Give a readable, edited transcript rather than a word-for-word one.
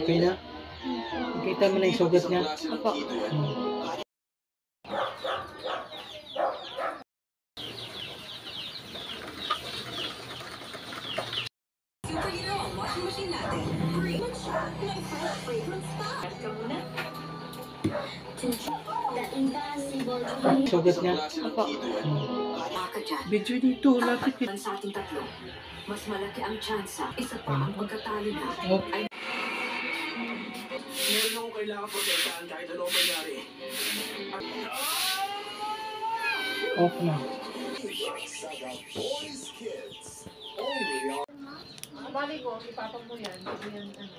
Okay na? Nakita mo na yung sugat niya? Opo. Superhero ang washing machine natin. Cream siya na fresh fragrance pa. Ka muna. Sugat niya? Opo. Baka dyan. Video dito, lapit Tapat sa ating tatlo. Mas malaki ang tsansa. Isa pa ang pagkatalo na. Oh. Ay, Meron akong kailangan protektahan kahit ano ang mangyari. Off na. Bali ko, ipapag mo yan. Hindi yan ano.